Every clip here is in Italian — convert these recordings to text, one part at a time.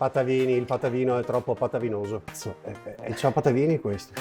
Patavini, il patavino è troppo patavinoso. Cazzo, è ciao Patavini questo.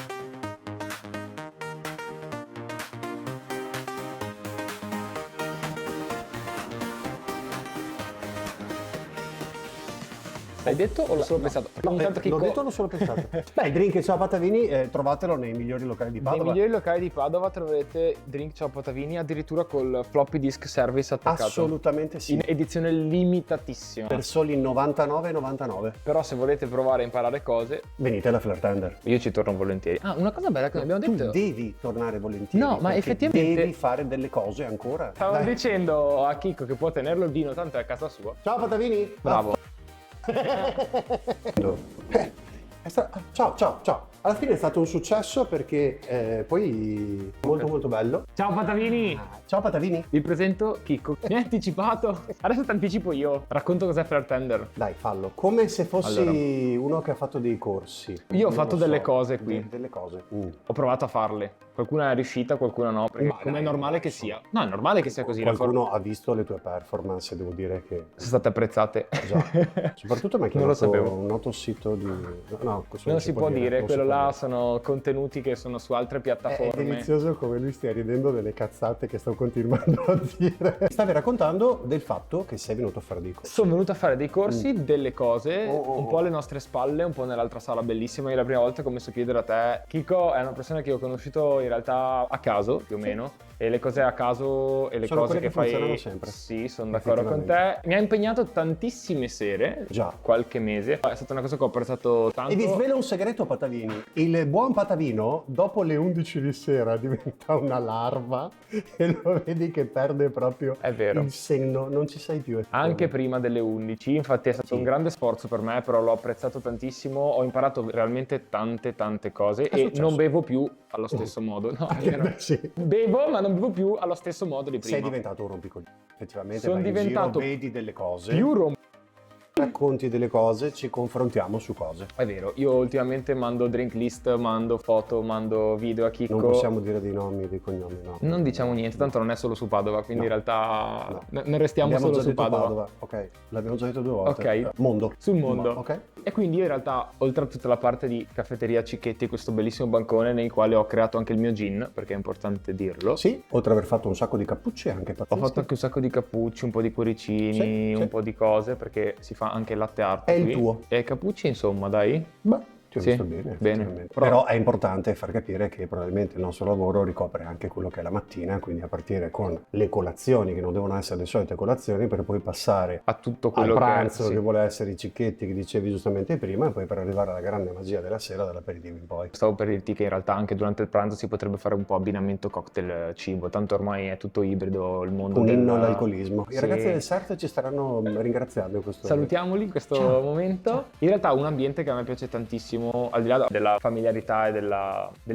L'hai detto o l'ho solo pensato? No, l'ho detto o l'ho solo pensato? Beh, il drink Ciao Patavini trovatelo nei migliori locali di Padova. Nei migliori locali di Padova troverete drink Ciao Patavini addirittura col floppy disk service attaccato. Assolutamente sì. In edizione limitatissima. Per soli 99,99. Però se volete provare a imparare cose, venite alla Flirt Tender. io ci torno volentieri. Ah, una cosa bella che non abbiamo detto. Tu devi tornare volentieri. No, ma effettivamente devi fare delle cose ancora. Stavo dicendo a Chicco che può tenerlo il vino, tanto è a casa sua. Ciao Patavini. Bravo. Ciao. Alla fine è stato un successo perché poi molto bello. Ciao Patavini! Ciao Patavini. Vi presento Chicco. Mi hai anticipato? Adesso ti anticipo io. Racconto cos'è Flirt Tender. Dai, fallo. Come se fossi uno che ha fatto dei corsi. Io ho fatto delle cose qui. Delle cose. Ho provato a farle. Qualcuna è riuscita, qualcuna no. Perché come è normale che sia. No, è normale che sia così. Qualcuno ha visto le tue performance, devo dire che sono state apprezzate. Già. Soprattutto mi ha Non lo chiamato sapevo. un noto sito di... No, non si può dire. Quello là sono contenuti che sono su altre piattaforme. È delizioso come lui stia ridendo delle cazzate che sto continuando a dire. Stavi raccontando del fatto che sei venuto a fare dei corsi. Sono venuto a fare dei corsi, delle cose, un po' alle nostre spalle, un po' nell'altra sala bellissima. Io la prima volta che ho messo piede da te. Chicco è una persona che ho conosciuto in realtà a caso, più o meno. E le cose a caso e le sono cose quelle che fai funzionano sempre. Sì, sono d'accordo con te. Mi ha impegnato tantissime sere. Già. Qualche mese. È stata una cosa che ho apprezzato tanto. E vi svelo un segreto, Patavini. Il buon Patavino, dopo le 11 di sera, diventa una larva e lo vedi che perde proprio È vero. il senno, non ci sei più. Anche prima delle 11, infatti è stato un grande sforzo per me, però l'ho apprezzato tantissimo, ho imparato veramente tante cose e successo? non bevo più allo stesso modo. No, è vero. Sì. Bevo, ma non bevo più allo stesso modo di prima. Sei diventato un rompicoglio. Effettivamente Sono vai in diventato giro, vedi delle cose, più racconti delle cose, ci confrontiamo su cose. È vero, io ultimamente mando drink list, mando foto, mando video a Chicco. Non possiamo dire dei nomi, dei cognomi, no. Non diciamo niente, tanto non è solo su Padova, quindi No. in realtà No. non restiamo Abbiamo solo già su detto Padova. Ok, l'abbiamo già detto 2 volte. Ok. Mondo. Sul mondo. Ok. E quindi io in realtà, oltre a tutta la parte di caffetteria Cicchetti, questo bellissimo bancone nei quali ho creato anche il mio gin, perché è importante dirlo. Sì, oltre ad aver fatto un sacco di cappucci anche Ho pazzeschi. fatto anche un sacco di cappucci, un po' di cuoricini, Sì, un sì. po' di cose, perché si fa anche latte art È il qui. tuo. E cappucci, insomma, dai. Beh, ti ho Sì, visto bene. bene. effettivamente. Però è importante far capire che probabilmente il nostro lavoro ricopre anche quello che è la mattina, quindi a partire con le colazioni, che non devono essere le solite colazioni, per poi passare A tutto al quello pranzo, che che vuole essere i cicchetti che dicevi giustamente prima, e poi per arrivare alla grande magia della sera, dall'aperitivo in poi. Stavo per dirti che in realtà anche durante il pranzo si potrebbe fare un po' abbinamento cocktail-cibo, tanto ormai è tutto ibrido il mondo Un del... inno all'alcolismo. I Sì. ragazzi del CERT ci staranno ringraziando in questo Salutiamoli in questo Ciao. momento. In realtà un ambiente che a me piace tantissimo, al di là della familiarità e del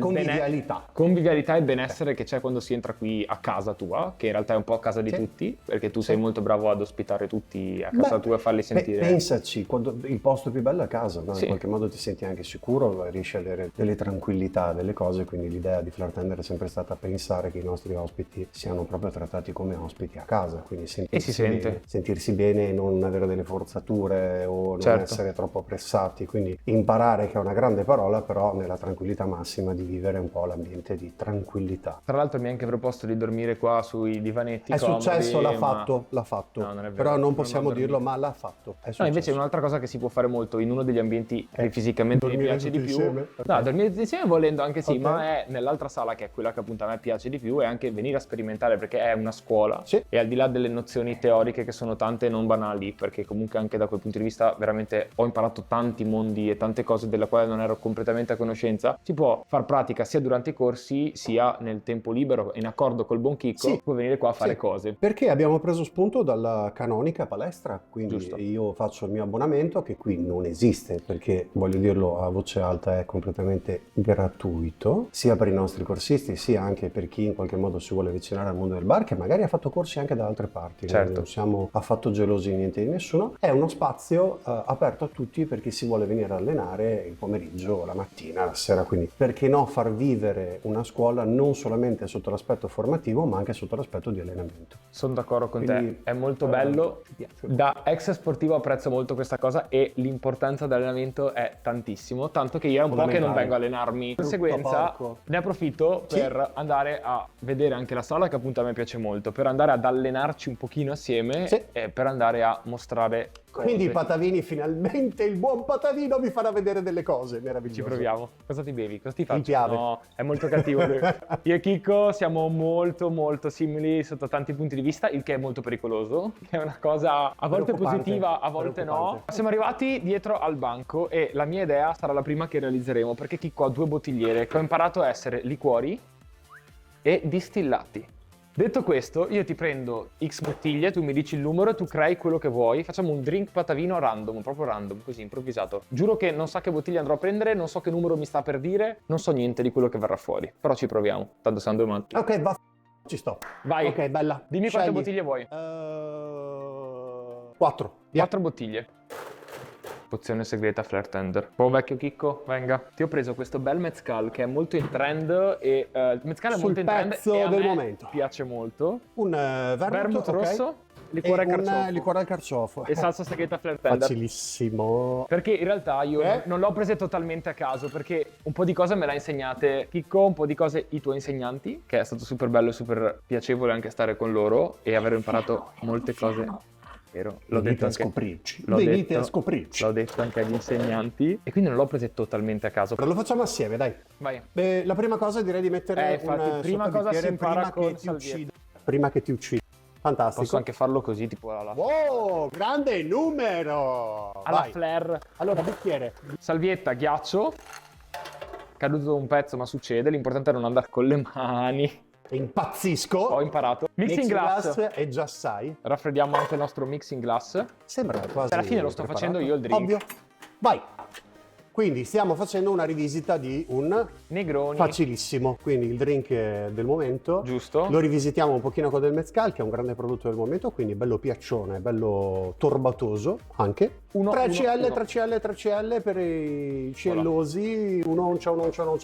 Convivialità. convivialità e benessere che c'è quando si entra qui a casa tua, che in realtà è un po' a casa di Sì. tutti, perché tu Sì. sei molto bravo ad ospitare tutti a casa Beh, tua e farli sentire. Pensaci, quando il posto più bello è a casa, no? Sì. In qualche modo ti senti anche sicuro, riesci a avere delle tranquillità, delle cose, quindi l'idea di Flirt Tender è sempre stata pensare che i nostri ospiti siano proprio trattati come ospiti a casa, quindi sentirsi, si sente. bene, sentirsi bene e non avere delle forzature o non Certo. essere troppo pressati, quindi imparare, che è una grande parola, però nella tranquillità massima di vivere un po' l'ambiente di tranquillità. Tra l'altro mi ha anche proposto di dormire qua sui divanetti È comodi, successo, l'ha ma- fatto, No, non è vero, però non non possiamo ho dormito. dirlo, ma l'ha fatto. È No, successo. invece un'altra cosa che si può fare molto in uno degli ambienti che fisicamente mi dormire piace di tutti più. insieme? No, Ok. dormire tutti insieme volendo anche sì, Ok. ma è nell'altra sala che è quella che appunto a me piace di più, e anche venire a sperimentare perché è una scuola. Sì. E al di là delle nozioni teoriche che sono tante e non banali, perché comunque anche da quel punto di vista veramente ho imparato tanti mondi e tante cose della quale non ero completamente a conoscenza, si può far pratica sia durante i corsi sia nel tempo libero, in accordo col buon Chicco, Sì. puoi venire qua a fare Sì. cose. Perché abbiamo preso spunto dalla canonica palestra, quindi Giusto. io faccio il mio abbonamento, che qui non esiste, perché voglio dirlo a voce alta, è completamente gratuito, sia per i nostri corsisti sia anche per chi in qualche modo si vuole avvicinare al mondo del bar, che magari ha fatto corsi anche da altre parti. Certo. Noi non siamo affatto gelosi di niente di nessuno. È uno spazio aperto a tutti per chi si vuole venire a allenare pomeriggio, la mattina, la sera, quindi perché no far vivere una scuola non solamente sotto l'aspetto formativo ma anche sotto l'aspetto di allenamento. Sono d'accordo con Quindi, te, è molto bello. ti piace? Da ex sportivo apprezzo molto questa cosa e l'importanza dell'allenamento è tantissimo, tanto che io è un po' che non Fondamentale. vengo a allenarmi. Di conseguenza porco. ne approfitto Sì. per andare a vedere anche la sala, che appunto a me piace molto, per andare ad allenarci un pochino assieme Sì. e per andare a mostrare cose. Quindi Patavini, finalmente il buon Patavino mi farà vedere delle cose meravigliose. Ci proviamo. Cosa ti bevi? Cosa ti faccio? piave. No, è molto cattivo lui. Io e Chicco siamo molto molto simili sotto tanti punti di vista, il che è molto pericoloso, che è una cosa a volte Preoccupante, positiva, a volte no. preoccupante. Siamo arrivati dietro al banco e la mia idea sarà la prima che realizzeremo, perché Chicco ha 2 bottigliere che ho imparato a essere liquori e distillati. Detto questo, io ti prendo X bottiglie, tu mi dici il numero e tu crei quello che vuoi. Facciamo un drink Patavino random, proprio random, così improvvisato. Giuro che non so che bottiglia andrò a prendere, non so che numero mi sta per dire, non so niente di quello che verrà fuori. Però ci proviamo, tanto siamo 2 matti. Ok, ci sto. Vai, Ok, bella. dimmi quante Scegli. bottiglie vuoi. 4. 4 bottiglie. Pozione segreta Flare Tender. Buon vecchio Chicco, venga. Ti ho preso questo bel mezcal che è molto in trend e il mezcal è Sul molto in trend pezzo e a del me momento. piace molto. Un Vermouth ok. rosso, E liquore al un carciofo liquore al carciofo. e salsa segreta Flare Tender. Facilissimo. Perché in realtà io non l'ho prese totalmente a caso, perché un po' di cose me le ha insegnate Chicco, un po' di cose i tuoi insegnanti, che è stato super bello e super piacevole anche stare con loro e aver imparato molte cose. Vero? L'ho Venite detto a anche, scoprirci. l'ho Venite detto- a scoprirci. L'ho detto anche agli insegnanti e quindi non l'ho prese totalmente a caso. Lo facciamo assieme, dai. Vai. Beh, la prima cosa direi di mettere infatti, un prima cosa sottobicchiere si impara prima con che ti salvietta. uccida. Prima che ti uccida. Fantastico. Posso anche farlo così, tipo alla Wow, grande numero! Vai. flare. Allora, bicchiere. Salvietta, ghiaccio. Caduto un pezzo, ma succede. L'importante è non andare con le mani. Impazzisco. Ho imparato. Mixing glass. e già sai. Raffreddiamo anche il nostro mixing glass. Sembra quasi Alla fine lo sto preparato. facendo io il drink. Ovvio. Vai. Quindi stiamo facendo una rivisita di un Negroni. facilissimo, quindi il drink del momento. Giusto. Lo rivisitiamo un pochino con del mezcal, che è un grande prodotto del momento, quindi bello piaccione, bello torbatoso anche. 3 CL, 3 CL, 3 CL per i ciellosi, un'oncia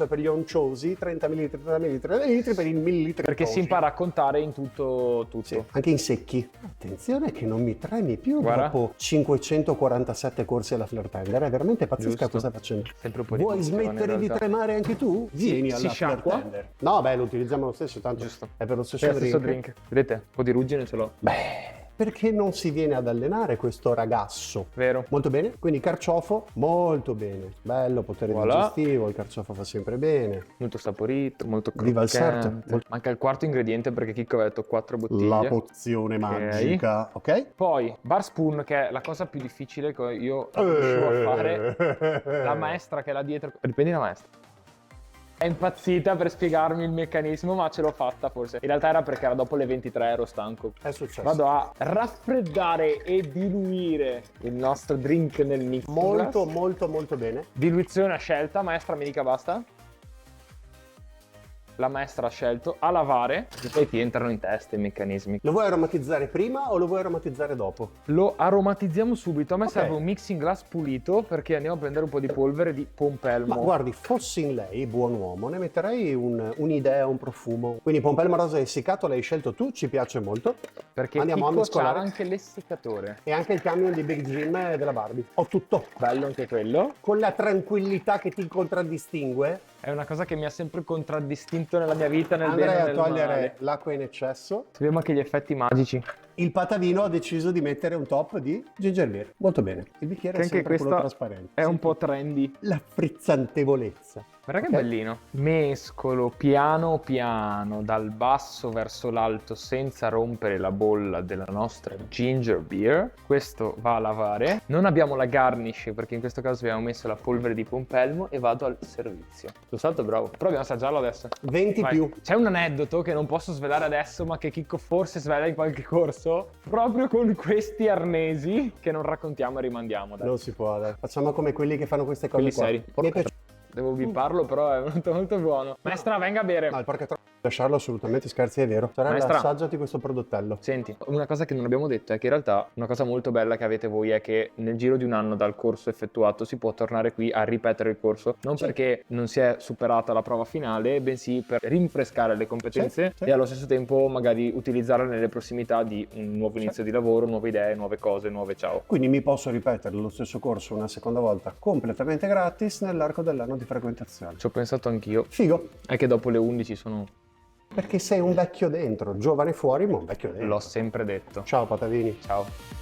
per gli onciosi, 30 ml, 30 ml, 30 ml per i millilitri. Perché si impara a contare in tutto. Sì, anche in secchi. Attenzione che non mi tremi più Guarda. dopo 547 corsi alla Flare Tender. È veramente pazzesca Giusto. cosa facendo. Sempre un po' di Vuoi tensione, in smettere di realtà. tremare anche tu? Vieni si alla Flare sciacqua? Tender. No, beh, lo utilizziamo lo stesso, tanto Giusto. è per lo stesso È lo drink. stesso drink. Vedete? Un po' di ruggine ce l'ho. Beh, perché non si viene ad allenare questo ragazzo? Vero. Molto bene, quindi carciofo, molto bene. Bello, potere Voilà. digestivo, il carciofo fa sempre bene. Molto saporito, molto Viva il croccante. sarto. Manca il quarto ingrediente perché Chicco aveva detto 4 bottiglie. La pozione magica, ok? Poi bar spoon, che è la cosa più difficile che io riuscivo a fare. La maestra che è là dietro. Riprendi la maestra. È impazzita per spiegarmi il meccanismo, ma ce l'ho fatta forse. In realtà era perché era dopo le 23, ero stanco. È successo. Vado a raffreddare e diluire il nostro drink nel mix. Molto, molto, molto bene. Diluizione a scelta, maestra mi dica basta. La maestra ha scelto a lavare e poi ti entrano in testa i meccanismi. Lo vuoi aromatizzare prima o lo vuoi aromatizzare dopo? Lo aromatizziamo subito. A me Ok. serve un mixing glass pulito perché andiamo a prendere un po' di polvere di pompelmo. Ma guardi, fossi in lei, buon uomo, ne metterei un'idea, un profumo. Quindi pompelmo rosa essiccato l'hai scelto tu, ci piace molto. Perché Andiamo a Chicco c'ha mescolare. anche l'essiccatore. E anche il camion di Big Jim della Barbie. Ho tutto. Bello anche quello. Con la tranquillità che ti contraddistingue, È una cosa che mi ha sempre contraddistinto nella mia vita, nel bene andrei e a nel togliere male. l'acqua in eccesso. Sappiamo anche gli effetti magici. Il patavino ha deciso di mettere un top di ginger beer. Molto bene. Il bicchiere Che è anche sempre quello questa trasparente. è un Sì. po' trendy. La frizzantevolezza. Guarda che Ok? bellino. Mescolo piano piano dal basso verso l'alto senza rompere la bolla della nostra ginger beer. Questo va a lavare. Non abbiamo la garnish perché in questo caso abbiamo messo la polvere di pompelmo e vado al servizio. Lo stato bravo. Però dobbiamo assaggiarlo adesso. 20 Vai. più. C'è un aneddoto che non posso svelare adesso, ma che Chicco forse svela in qualche corso, proprio con questi arnesi che non raccontiamo e rimandiamo. Dai. Non si può, dai. Facciamo come quelli che fanno queste cose Quelli qua. seri. Mi è Porca piaciuto. Devo bipparlo, però è venuto molto buono. Maestra, venga a bere. No, il porca Lasciarlo assolutamente, scherzi, è vero. Sorella, Maestra. assaggiati questo prodottello. Senti, una cosa che non abbiamo detto è che in realtà una cosa molto bella che avete voi è che nel giro di un anno dal corso effettuato si può tornare qui a ripetere il corso, non Sì. perché non si è superata la prova finale, bensì per rinfrescare le competenze Sì. e allo stesso tempo magari utilizzarle nelle prossimità di un nuovo inizio di lavoro, nuove idee, nuove cose, nuove ciao. Quindi mi posso ripetere lo stesso corso una seconda volta completamente gratis nell'arco dell'anno di frequentazione. Ci ho pensato anch'io. Figo, È che dopo le 11 sono... perché sei un vecchio dentro, giovane fuori ma un vecchio dentro. L'ho sempre detto. Ciao Patavini. Ciao.